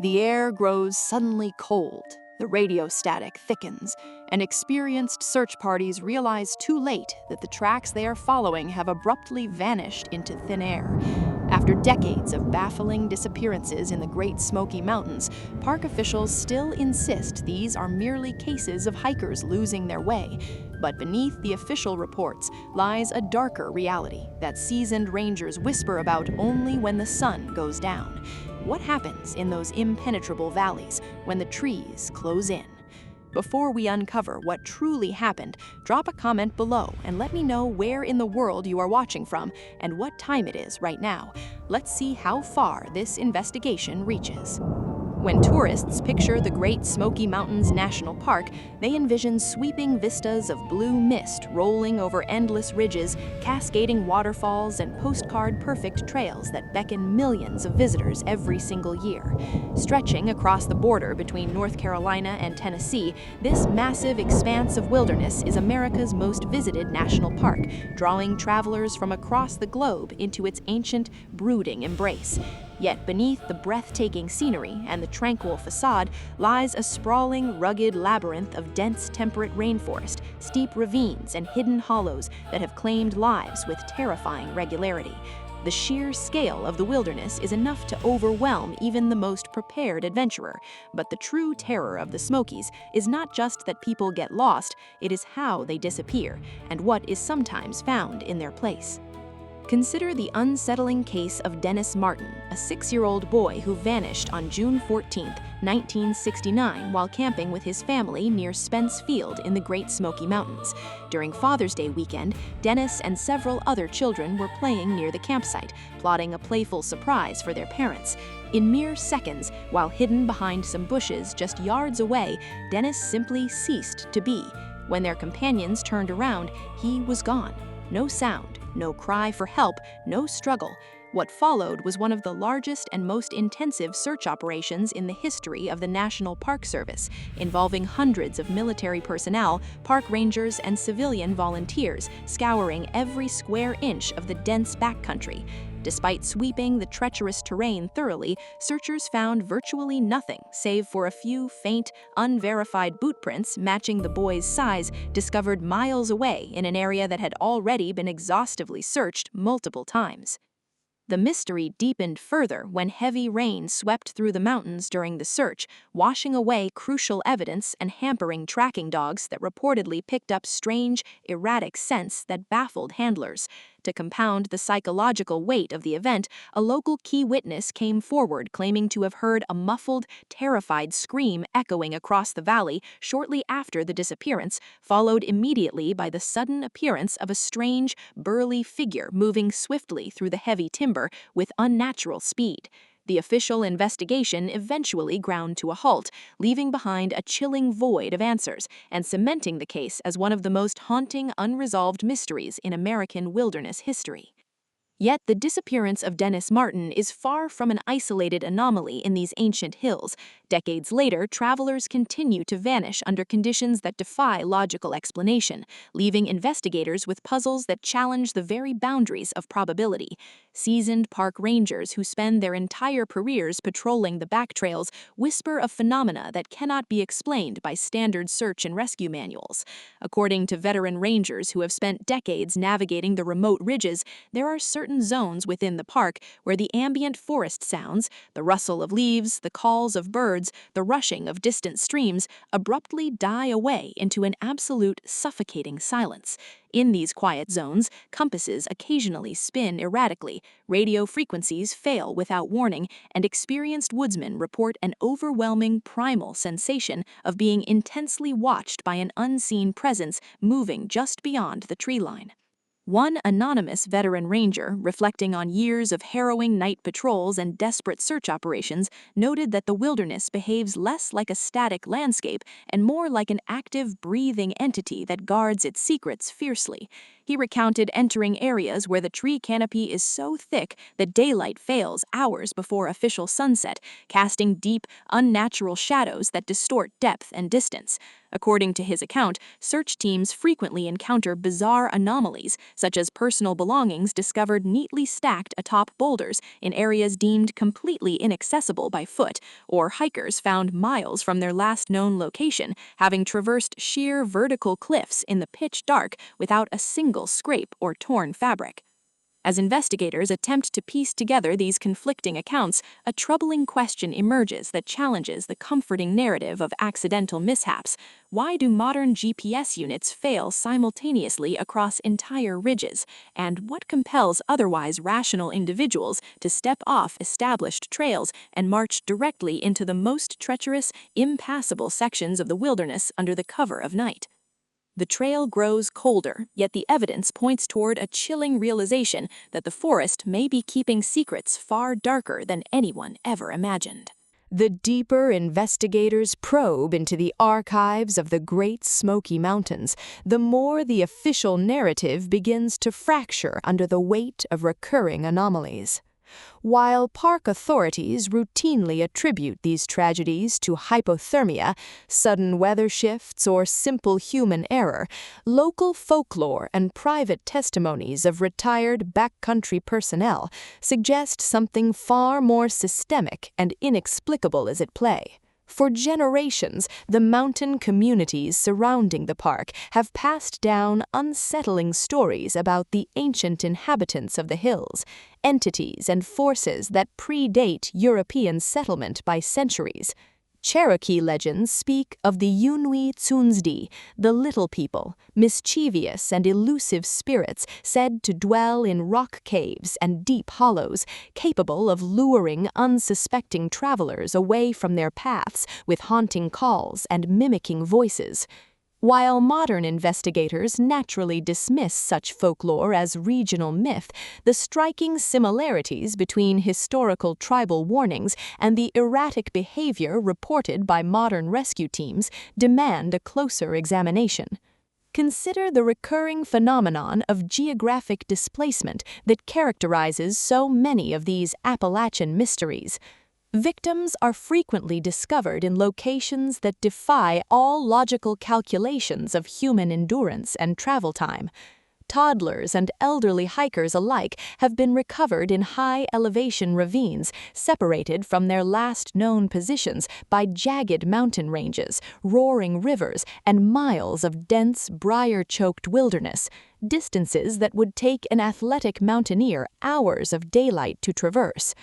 The air grows suddenly cold, the radio static thickens, and experienced search parties realize too late that the tracks they are following have abruptly vanished into thin air. After decades of baffling disappearances in the Great Smoky Mountains, park officials still insist these are merely cases of hikers losing their way. But beneath the official reports lies a darker reality that seasoned rangers whisper about only when the sun goes down. What happens in those impenetrable valleys when the trees close in? Before we uncover what truly happened, drop a comment below and let me know where in the world you are watching from and what time it is right now. Let's see how far this investigation reaches. When tourists picture the Great Smoky Mountains National Park, they envision sweeping vistas of blue mist rolling over endless ridges, cascading waterfalls, and postcard-perfect trails that beckon millions of visitors every single year. Stretching across the border between North Carolina and Tennessee, this massive expanse of wilderness is America's most visited national park, drawing travelers from across the globe into its ancient, brooding embrace. Yet beneath the breathtaking scenery and the tranquil facade lies a sprawling, rugged labyrinth of dense temperate rainforest, steep ravines, and hidden hollows that have claimed lives with terrifying regularity. The sheer scale of the wilderness is enough to overwhelm even the most prepared adventurer, but the true terror of the Smokies is not just that people get lost, it is how they disappear, and what is sometimes found in their place. Consider the unsettling case of Dennis Martin, a 6-year-old boy who vanished on June 14, 1969, while camping with his family near Spence Field in the Great Smoky Mountains. During Father's Day weekend, Dennis and several other children were playing near the campsite, plotting a playful surprise for their parents. In mere seconds, while hidden behind some bushes just yards away, Dennis simply ceased to be. When their companions turned around, he was gone. No sound, no cry for help, no struggle. What followed was one of the largest and most intensive search operations in the history of the National Park Service, involving hundreds of military personnel, park rangers, and civilian volunteers, scouring every square inch of the dense backcountry. Despite sweeping the treacherous terrain thoroughly, searchers found virtually nothing save for a few faint, unverified boot prints matching the boy's size discovered miles away in an area that had already been exhaustively searched multiple times. The mystery deepened further when heavy rain swept through the mountains during the search, washing away crucial evidence and hampering tracking dogs that reportedly picked up strange, erratic scents that baffled handlers. To compound the psychological weight of the event, a local key witness came forward claiming to have heard a muffled, terrified scream echoing across the valley shortly after the disappearance, followed immediately by the sudden appearance of a strange, burly figure moving swiftly through the heavy timber with unnatural speed. The official investigation eventually ground to a halt, leaving behind a chilling void of answers and cementing the case as one of the most haunting unresolved mysteries in American wilderness history. Yet the disappearance of Dennis Martin is far from an isolated anomaly in these ancient hills. Decades later, travelers continue to vanish under conditions that defy logical explanation, leaving investigators with puzzles that challenge the very boundaries of probability. Seasoned park rangers who spend their entire careers patrolling the back trails whisper of phenomena that cannot be explained by standard search and rescue manuals. According to veteran rangers who have spent decades navigating the remote ridges, there are certain zones within the park where the ambient forest sounds, the rustle of leaves, the calls of birds, the rushing of distant streams, abruptly die away into an absolute suffocating silence. In these quiet zones, compasses occasionally spin erratically, radio frequencies fail without warning, and experienced woodsmen report an overwhelming primal sensation of being intensely watched by an unseen presence moving just beyond the tree line. One anonymous veteran ranger, reflecting on years of harrowing night patrols and desperate search operations, noted that the wilderness behaves less like a static landscape and more like an active, breathing entity that guards its secrets fiercely. He recounted entering areas where the tree canopy is so thick that daylight fails hours before official sunset, casting deep, unnatural shadows that distort depth and distance. According to his account, search teams frequently encounter bizarre anomalies, such as personal belongings discovered neatly stacked atop boulders in areas deemed completely inaccessible by foot, or hikers found miles from their last known location, having traversed sheer vertical cliffs in the pitch dark without a single scrape or torn fabric. As investigators attempt to piece together these conflicting accounts, a troubling question emerges that challenges the comforting narrative of accidental mishaps. Why do modern GPS units fail simultaneously across entire ridges? And what compels otherwise rational individuals to step off established trails and march directly into the most treacherous, impassable sections of the wilderness under the cover of night? The trail grows colder, yet the evidence points toward a chilling realization that the forest may be keeping secrets far darker than anyone ever imagined. The deeper investigators probe into the archives of the Great Smoky Mountains, the more the official narrative begins to fracture under the weight of recurring anomalies. While park authorities routinely attribute these tragedies to hypothermia, sudden weather shifts, or simple human error, local folklore and private testimonies of retired backcountry personnel suggest something far more systemic and inexplicable is at play. For generations, the mountain communities surrounding the park have passed down unsettling stories about the ancient inhabitants of the hills, entities and forces that predate European settlement by centuries. Cherokee legends speak of the Yunwi Tsunsdi, the little people, mischievous and elusive spirits said to dwell in rock caves and deep hollows, capable of luring unsuspecting travelers away from their paths with haunting calls and mimicking voices. While modern investigators naturally dismiss such folklore as regional myth, the striking similarities between historical tribal warnings and the erratic behavior reported by modern rescue teams demand a closer examination. Consider the recurring phenomenon of geographic displacement that characterizes so many of these Appalachian mysteries. Victims are frequently discovered in locations that defy all logical calculations of human endurance and travel time. Toddlers and elderly hikers alike have been recovered in high-elevation ravines, separated from their last known positions by jagged mountain ranges, roaring rivers, and miles of dense, briar-choked wilderness, distances that would take an athletic mountaineer hours of daylight to traverse.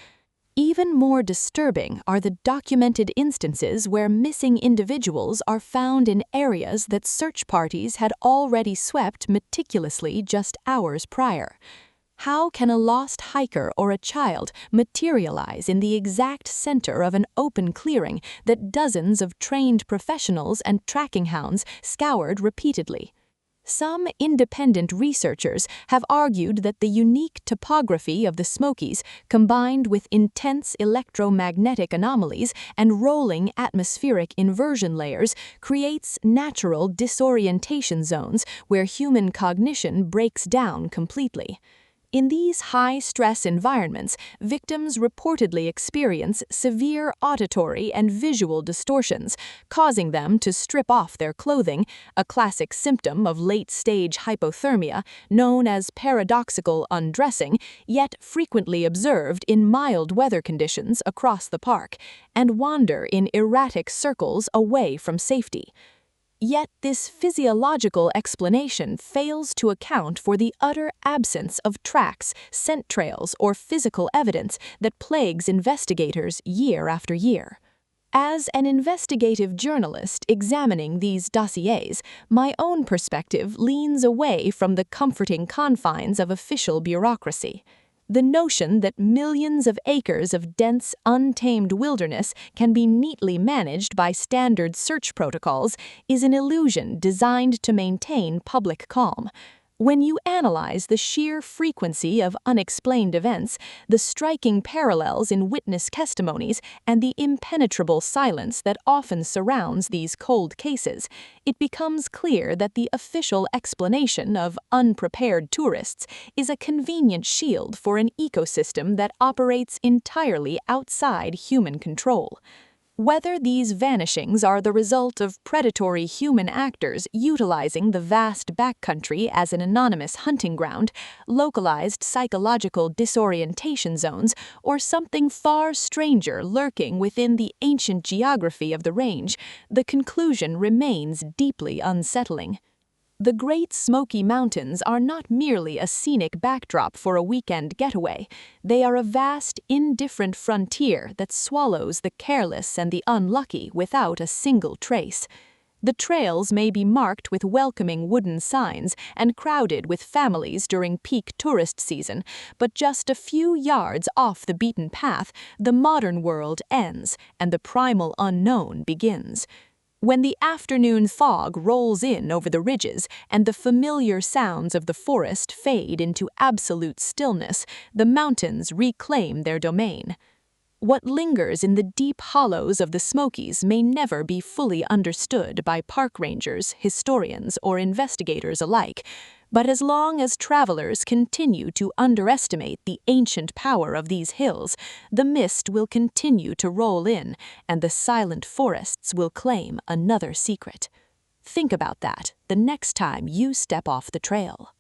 Even more disturbing are the documented instances where missing individuals are found in areas that search parties had already swept meticulously just hours prior. How can a lost hiker or a child materialize in the exact center of an open clearing that dozens of trained professionals and tracking hounds scoured repeatedly? Some independent researchers have argued that the unique topography of the Smokies, combined with intense electromagnetic anomalies and rolling atmospheric inversion layers, creates natural disorientation zones where human cognition breaks down completely. In these high-stress environments, victims reportedly experience severe auditory and visual distortions, causing them to strip off their clothing, a classic symptom of late-stage hypothermia known as paradoxical undressing, yet frequently observed in mild weather conditions across the park, and wander in erratic circles away from safety. Yet this physiological explanation fails to account for the utter absence of tracks, scent trails, or physical evidence that plagues investigators year after year. As an investigative journalist examining these dossiers, my own perspective leans away from the comforting confines of official bureaucracy. The notion that millions of acres of dense, untamed wilderness can be neatly managed by standard search protocols is an illusion designed to maintain public calm. When you analyze the sheer frequency of unexplained events, the striking parallels in witness testimonies, and the impenetrable silence that often surrounds these cold cases, it becomes clear that the official explanation of unprepared tourists is a convenient shield for an ecosystem that operates entirely outside human control. Whether these vanishings are the result of predatory human actors utilizing the vast backcountry as an anonymous hunting ground, localized psychological disorientation zones, or something far stranger lurking within the ancient geography of the range, the conclusion remains deeply unsettling. The Great Smoky Mountains are not merely a scenic backdrop for a weekend getaway. They are a vast, indifferent frontier that swallows the careless and the unlucky without a single trace. The trails may be marked with welcoming wooden signs and crowded with families during peak tourist season, but just a few yards off the beaten path, the modern world ends and the primal unknown begins. When the afternoon fog rolls in over the ridges and the familiar sounds of the forest fade into absolute stillness, the mountains reclaim their domain. What lingers in the deep hollows of the Smokies may never be fully understood by park rangers, historians, or investigators alike, but as long as travelers continue to underestimate the ancient power of these hills, the mist will continue to roll in, and the silent forests will claim another secret. Think about that the next time you step off the trail.